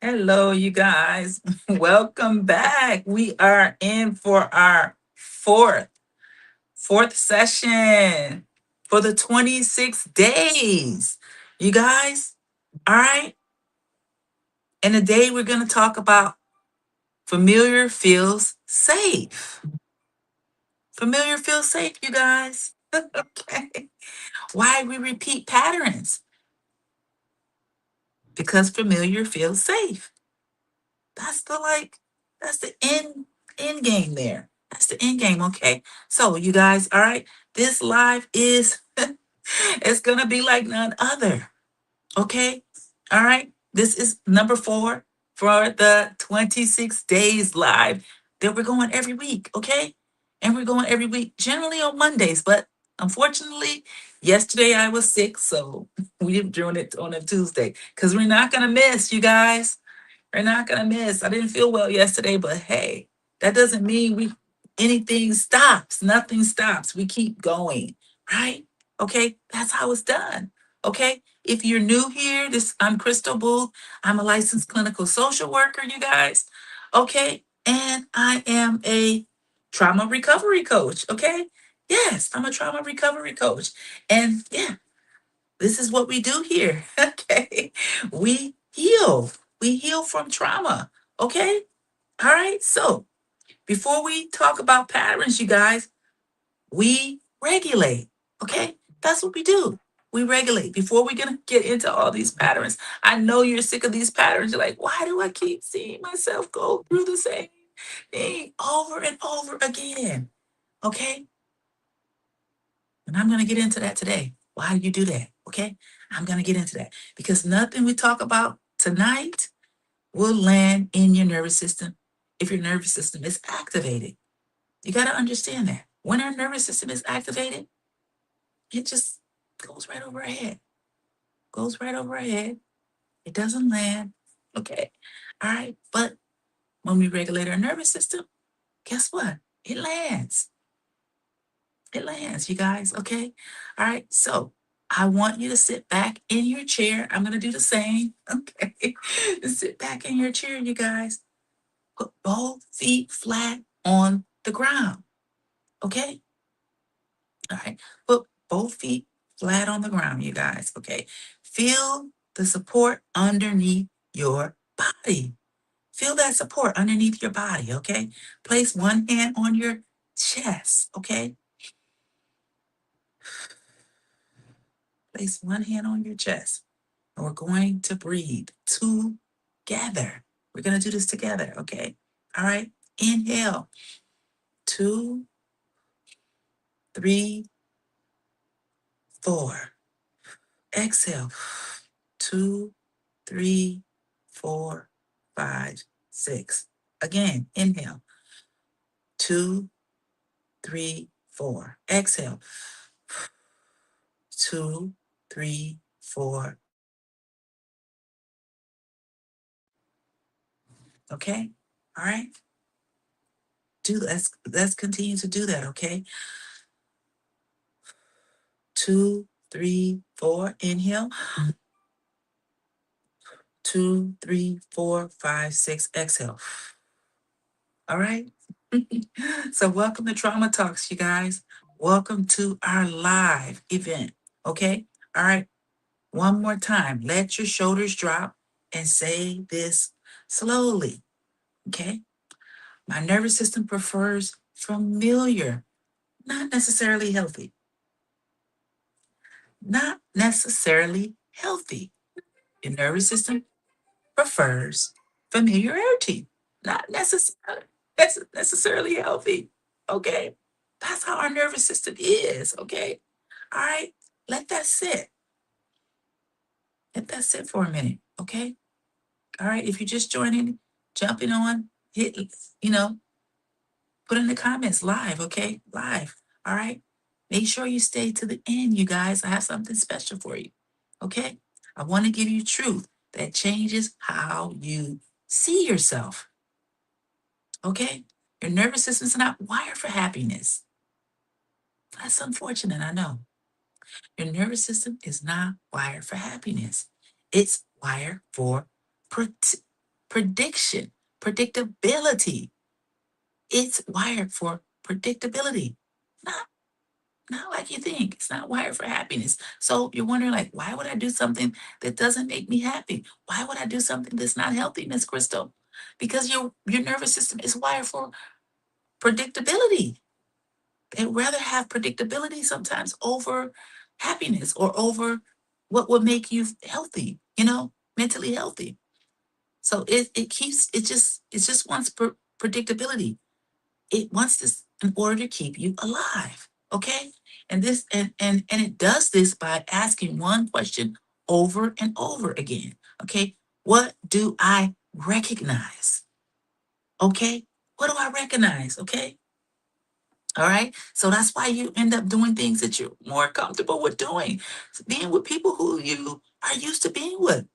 Hello, you guys. Welcome back. We are in for our fourth session for the 26 days. You guys, all right? And today we're going to talk about familiar feels safe. Familiar feels safe, you guys. Okay. Why we repeat patterns? Because familiar feels safe. That's that's the end game there. That's the end game. Okay. So you guys, all right, this live is it's gonna be like none other. Okay. All right. This is number 4 for the 26 days live that we're going every week. Okay. And we're going every week, generally on Mondays, but unfortunately, yesterday I was sick, so we're doing it on a Tuesday because we're not gonna miss, you guys. We're not gonna miss. I didn't feel well yesterday, but hey, that doesn't mean we anything stops. Nothing stops. We keep going, right? Okay, that's how it's done. Okay. If you're new here, I'm Crystal Booth. I'm a licensed clinical social worker, you guys. Okay, and I am a trauma recovery coach. Okay, yes, I'm a trauma recovery coach, and yeah, this is what we do here. Okay. We heal. We heal from trauma. Okay. All right. So before we talk about patterns, you guys, we regulate. Okay. That's what we do. We regulate. Before we're going to get into all these patterns, I know you're sick of these patterns. You're like, why do I keep seeing myself go through the same thing over and over again? Okay. And I'm going to get into that today. Why do you do that? Okay. I'm going to get into that because nothing we talk about tonight will land in your nervous system if your nervous system is activated. You got to understand that. When our nervous system is activated, it just goes right over our head, goes right over our head. It doesn't land. Okay. All right. But when we regulate our nervous system, guess what? It lands. It lands, you guys. Okay. All right. So I want you to sit back in your chair. I'm going to do the same. Okay. Sit back in your chair, you guys. Put both feet flat on the ground. Okay. All right. Put both feet flat on the ground, you guys. Okay. Feel the support underneath your body. Feel that support underneath your body. Okay. Place one hand on your chest. Okay. Place one hand on your chest. And we're going to breathe together. We're going to do this together. Okay. All right. Inhale. 2, 3, 4. Exhale. 2, 3, 4, 5, 6. Again, inhale. 2, 3, 4. Exhale. 2, 3, 4. Okay. All right. Let's continue to do that. Okay. 2, 3, 4. Inhale. 2, 3, 4, 5, 6. Exhale. All right. So welcome to Trauma Talks, you guys. Welcome to our live event. Okay. All right. One more time. Let your shoulders drop and say this slowly. Okay. My nervous system prefers familiar, not necessarily healthy. Not necessarily healthy. Your nervous system prefers familiarity, not necessarily healthy. Okay. That's how our nervous system is. Okay. All right. Let that sit. Let that sit for a minute. Okay. All right. If you're just joining, jumping on, hit, you know, put in the comments live. Okay. Live. All right. Make sure you stay to the end, you guys. I have something special for you. Okay. I want to give you truth that changes how you see yourself. Okay. Your nervous system's not wired for happiness. That's unfortunate. I know. Your nervous system is not wired for happiness. It's wired for prediction, predictability. It's wired for predictability. Not not like you think. It's not wired for happiness. So you're wondering, like, why would I do something that doesn't make me happy? Why would I do something that's not healthy, Miss Crystal? Because your nervous system is wired for predictability. They'd rather have predictability sometimes over happiness or over what would make you healthy, mentally healthy. So it just wants predictability. It wants this in order to keep you alive. Okay? And this and it does this by asking one question over and over again. Okay? What do I recognize? Okay? What do I recognize? Okay? All right. So that's why you end up doing things that you're more comfortable with doing, being with people who you are used to being with.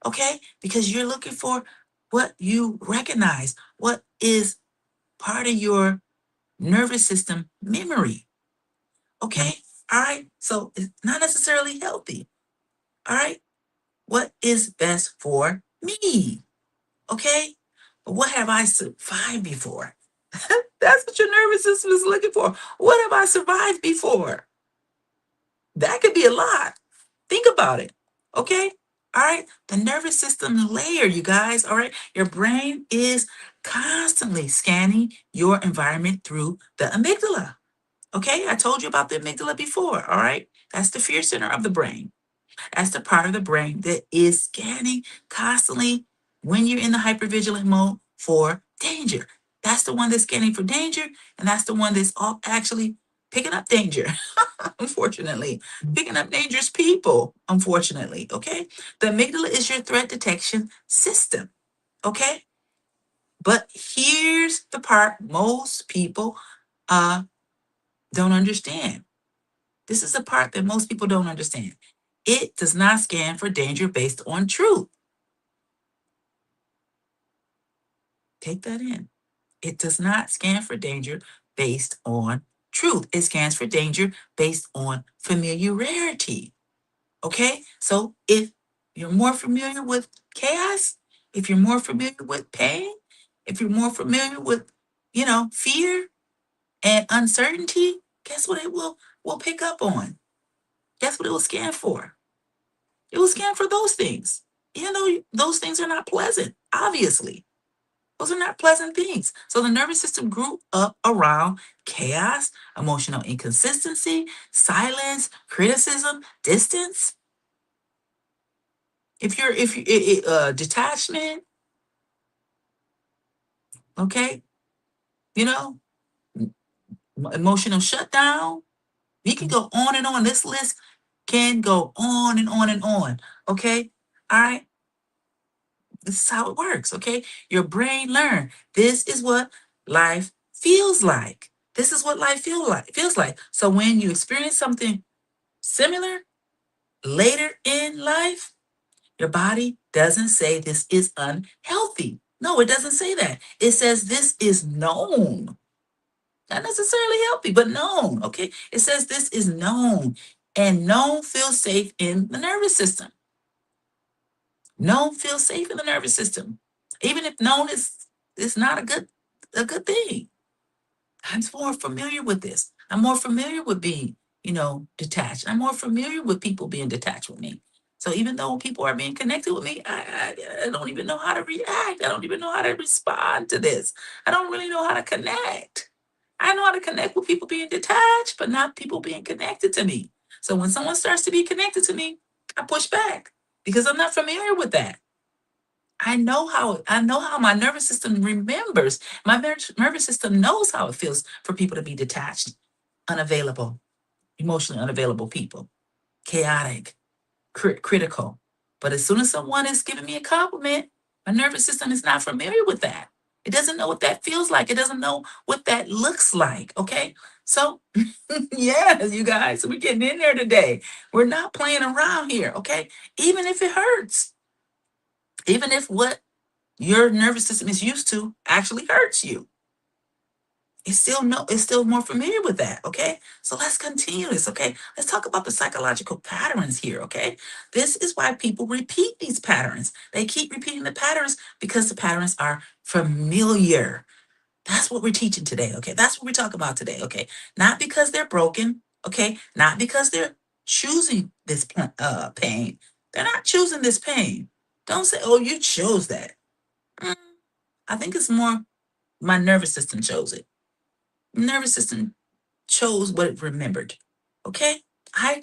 Okay. Because you're looking for what you recognize, what is part of your nervous system memory. Okay. All right. So it's not necessarily healthy. All right. What is best for me? Okay. But what have I survived before? That's what your nervous system is looking for. What have I survived before? That could be a lot. Think about it. Okay? All right? The nervous system layer, you guys, all right? Your brain is constantly scanning your environment through the amygdala. Okay? I told you about the amygdala before, all right? That's the fear center of the brain. That's the part of the brain that is scanning constantly when you're in the hypervigilant mode for danger. That's the one that's scanning for danger, and that's the one that's all actually picking up danger, unfortunately. Picking up dangerous people, unfortunately. Okay. The amygdala is your threat detection system. Okay. But here's the part most people uh, don't understand. This is the part that most people don't understand. It does not scan for danger based on truth. Take that in. It does not scan for danger based on truth. It scans for danger based on familiarity. Okay? So if you're more familiar with chaos, if you're more familiar with pain, if you're more familiar with, fear and uncertainty, guess what it will pick up on? Guess what it will scan for? It will scan for those things. Even though those things are not pleasant, obviously. Those are not pleasant things. So the nervous system grew up around chaos, emotional inconsistency, silence, criticism, distance. If you detachment, okay, you know, emotional shutdown. We can go on and on. This list can go on and on and on. Okay, all right. This is how it works. Okay, your brain learned this is what life feels like. This is what life feels like. So when you experience something similar later in life, your body doesn't say this is unhealthy. No, it doesn't say that. It says this is known. Not necessarily healthy, but known. Okay. It says this is known. And known feels safe in the nervous system. Known feels safe in the nervous system. Even if known is not a good thing. I'm more familiar with this. I'm more familiar with being, detached. I'm more familiar with people being detached with me. So even though people are being connected with me, I don't even know how to react. I don't even know how to respond to this. I don't really know how to connect. I know how to connect with people being detached, but not people being connected to me. So when someone starts to be connected to me, I push back because I'm not familiar with that. I know how my nervous system remembers. My nervous system knows how it feels for people to be detached, unavailable, emotionally unavailable people, chaotic, critical. But as soon as someone is giving me a compliment, my nervous system is not familiar with that. It doesn't know what that feels like. It doesn't know what that looks like. Okay. So, yes, you guys, we're getting in there today. We're not playing around here. Okay. Even if it hurts, even if what your nervous system is used to actually hurts you. It's still more familiar with that, okay? So let's continue this, okay? Let's talk about the psychological patterns here, okay? This is why people repeat these patterns. They keep repeating the patterns because the patterns are familiar. That's what we're teaching today, okay? That's what we're talking about today, okay? Not because they're broken, okay? Not because they're choosing this pain. They're not choosing this pain. Don't say, oh, you chose that. Mm, I think it's more my nervous system chose it. Nervous system chose what it remembered. Okay? I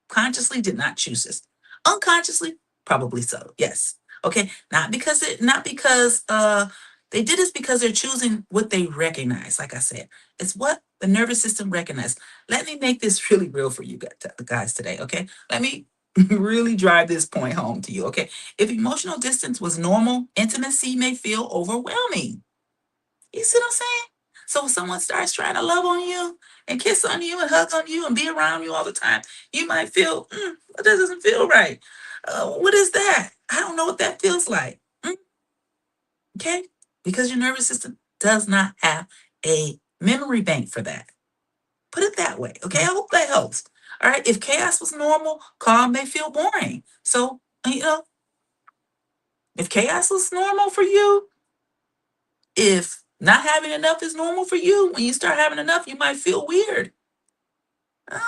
consciously did not choose this. Unconsciously, probably so. Yes. Okay. Not because they did this because they're choosing what they recognize. Like I said, it's what the nervous system recognized. Let me make this really real for you guys today. Okay. Let me really drive this point home to you. Okay. If emotional distance was normal, intimacy may feel overwhelming. You see what I'm saying? So when someone starts trying to love on you and kiss on you and hug on you and be around you all the time, you might feel, that doesn't feel right. What is that? I don't know what that feels like. Okay? Because your nervous system does not have a memory bank for that. Put it that way. Okay? I hope that helps. All right? If chaos was normal, calm may feel boring. So, if chaos was normal for you, if not having enough is normal for you, when you start having enough, you might feel weird. Uh,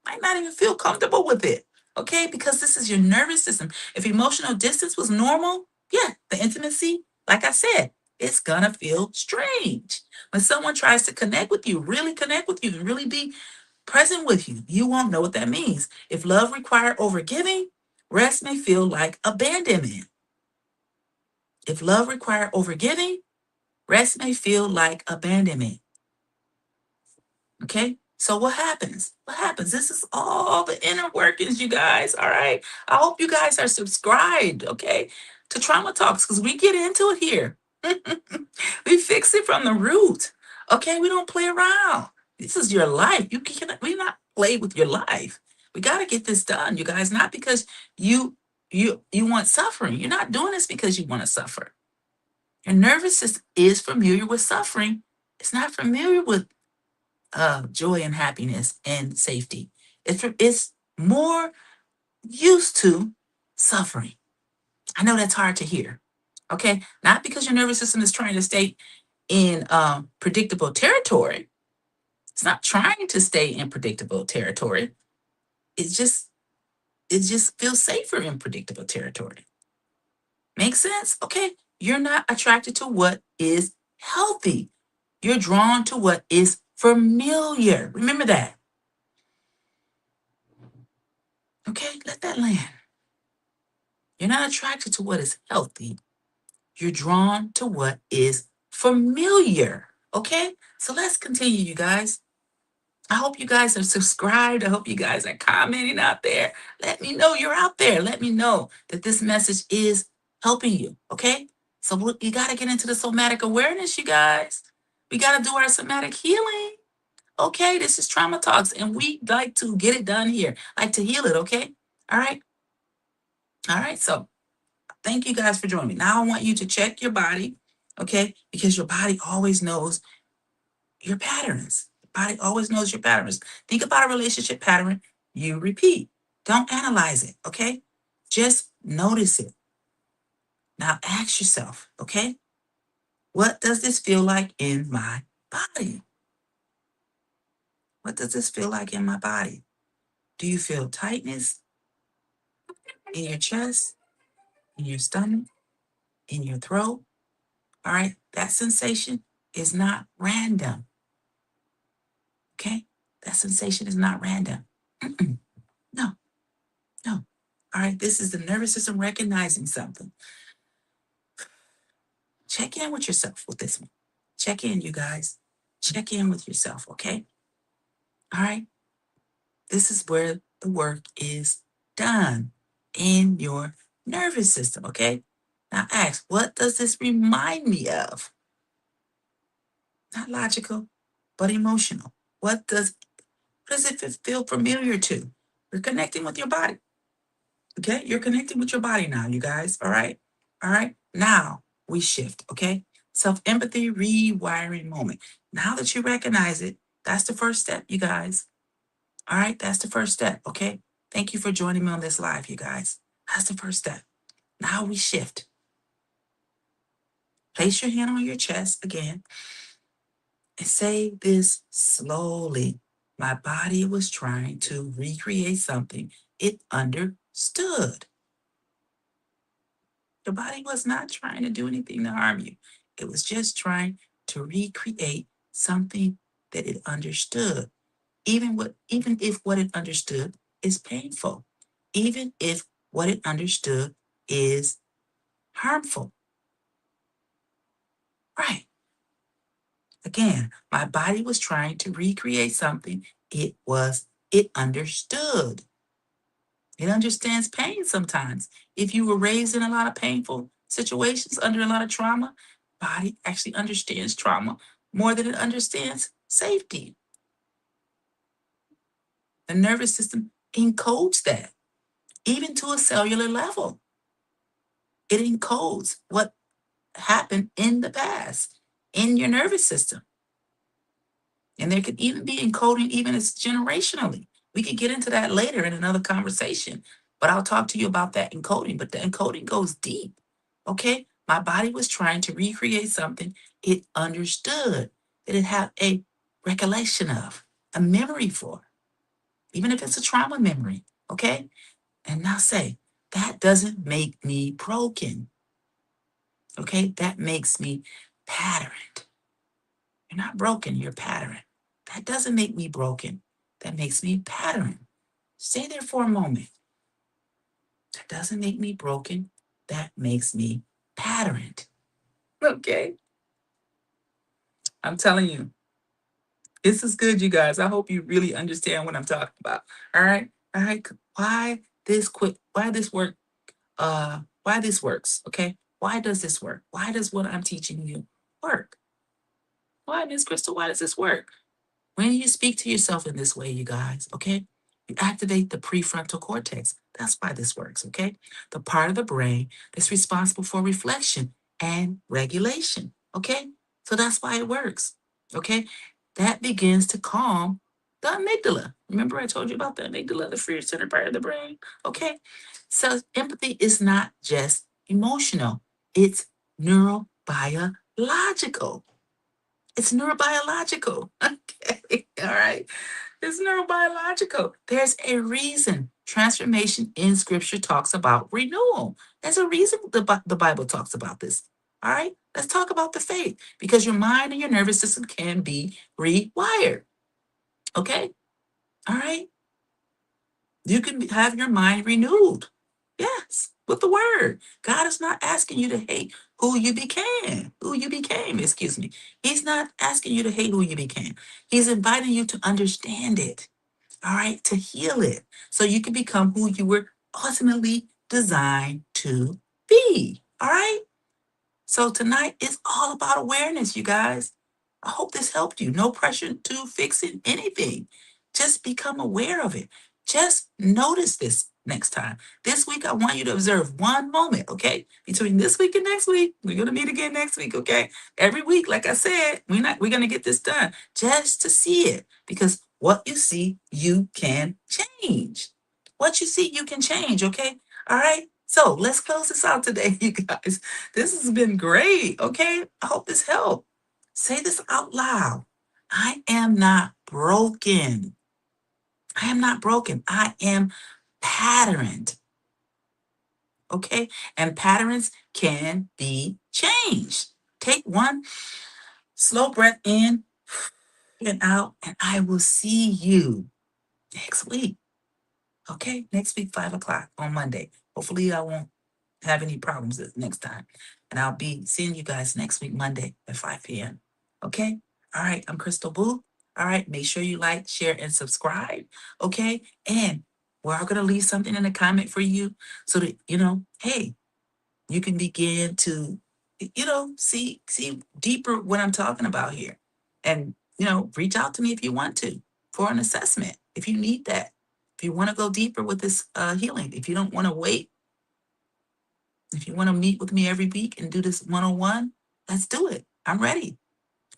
might not even feel comfortable with it. Okay, because this is your nervous system. If emotional distance was normal, yeah, the intimacy, like I said, it's gonna feel strange. When someone tries to connect with you, really connect with you, and really be present with you, you won't know what that means. If love required overgiving, rest may feel like abandonment. If love required overgiving, rest may feel like abandonment. Okay. So what happens? What happens? This is all the inner workings, you guys. All right. I hope you guys are subscribed, okay, to Trauma Talks because we get into it here. We fix it from the root. Okay. We don't play around. This is your life. You can we not play with your life. We got to get this done, you guys. Not because you you want suffering. You're not doing this because you want to suffer. Your nervous system is familiar with suffering. It's not familiar with joy and happiness and safety. It's more used to suffering. I know that's hard to hear. Okay, not because your nervous system is trying to stay in predictable territory. It's not trying to stay in predictable territory. It's just it just feels safer in predictable territory. Make sense? Okay, you're not attracted to what is healthy. You're drawn to what is familiar. Remember that. Okay, let that land. You're not attracted to what is healthy. You're drawn to what is familiar. Okay? So let's continue, you guys. I hope you guys are subscribed. I hope you guys are commenting out there. Let me know you're out there. Let me know that this message is helping you. Okay? So you got to get into the somatic awareness, you guys. We got to do our somatic healing. Okay? This is Trauma Talks, and we like to get it done here, like to heal it. Okay? All right? All right. So thank you guys for joining me. Now I want you to check your body, okay? Because your body always knows your patterns. The body always knows your patterns. Think about a relationship pattern you repeat. Don't analyze it, okay? Just notice it. Now ask yourself, okay? What does this feel like in my body? What does this feel like in my body? Do you feel tightness in your chest, in your stomach, in your throat? All right, that sensation is not random. Okay? That sensation is not random. Mm-mm. No, no. All right, this is the nervous system recognizing something. Check in with yourself with this one. Check in, you guys. Check in with yourself, okay? All right? This is where the work is done in your nervous system, okay? Now ask, what does this remind me of? Not logical, but emotional. What does it feel familiar to? You're connecting with your body. Okay, you're connecting with your body now, you guys. All right. All right. Now we shift. Okay. Self-empathy rewiring moment. Now that you recognize it, that's the first step, you guys. All right, that's the first step, okay? Thank you for joining me on this live, you guys. That's the first step. Now we shift. Place your hand on your chest again and say this slowly. My body was trying to recreate something it understood. Your body was not trying to do anything to harm you. It was just trying to recreate something that it understood. Even if what it understood is painful, even if what it understood is harmful. Right. Again, my body was trying to recreate something it understood. It understands pain sometimes. If you were raised in a lot of painful situations under a lot of trauma, body actually understands trauma more than it understands safety. The nervous system encodes that, even to a cellular level. It encodes what happened in the past in your nervous system. And there could even be encoding even as generationally. We could get into that later in another conversation, but I'll talk to you about that encoding. But the encoding goes deep. Okay? My body was trying to recreate something it understood, that it had a recollection of, a memory for, even if it's a trauma memory. Okay? And now say, that doesn't make me broken. Okay? That makes me patterned. You're not broken, you're patterned. That doesn't make me broken. That makes me patterned. Stay there for a moment. That doesn't make me broken. That makes me patterned. Okay? I'm telling you, this is good, you guys. I hope you really understand what I'm talking about. All right? All right. Why this work? Why this works? Okay? Why does this work? Why does what I'm teaching you work? Why, Miss Crystal, why does this work? When you speak to yourself in this way, you guys, okay, you activate the prefrontal cortex. That's why this works, okay? The part of the brain that's responsible for reflection and regulation, okay? So that's why it works, okay? That begins to calm the amygdala. Remember I told you about the amygdala, the fear center part of the brain, okay? So empathy is not just emotional, it's neurobiological. It's neurobiological. Okay. All right. It's neurobiological. There's a reason transformation in scripture talks about renewal. There's a reason the Bible talks about this. All right. Let's talk about the faith because your mind and your nervous system can be rewired. Okay. All right. You can have your mind renewed. Yes, with the word. God is not asking you to hate who you became, excuse me. He's not asking you to hate who you became. He's inviting you to understand it, all right, to heal it so you can become who you were ultimately designed to be, all right? So tonight is all about awareness, you guys. I hope this helped you. No pressure to fixing anything. Just become aware of it. Just notice this next time. This week, I want you to observe one moment, okay? Between this week and next week, we're gonna meet again next week, okay? Every week, like I said, we're gonna get this done just to see it. Because what you see, you can change. What you see, you can change, okay? All right. So let's close this out today, you guys. This has been great. Okay. I hope this helped. Say this out loud. I am not broken. I am not broken. I am patterned. Okay. And patterns can be changed. Take one slow breath in and out, and I will see you next week. Okay. Next week, 5 o'clock on Monday. Hopefully, I won't have any problems this next time. And I'll be seeing you guys next week, Monday at 5 p.m. Okay? All right, I'm Crystal Boo. All right, make sure you like, share, and subscribe. Okay? And we're all going to leave something in the comment for you so that, hey, you can begin to, see deeper what I'm talking about here. And, reach out to me if you want to for an assessment, if you need that. If you want to go deeper with this healing, if you don't want to wait, if you want to meet with me every week and do this one-on-one, Let's do it. I'm ready.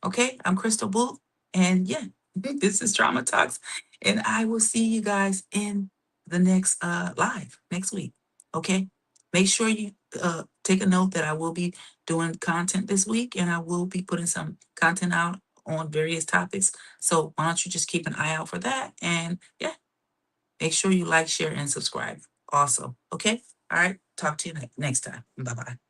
Okay, I'm Crystal Booth, and yeah, this is Trauma Talks, and I will see you guys in the next live next week. Okay, make sure you take a note that I will be doing content this week, and I will be putting some content out on various topics. So why don't you just keep an eye out for that? And yeah, make sure you like, share, and subscribe. Also, okay. All right. Talk to you next time. Bye bye.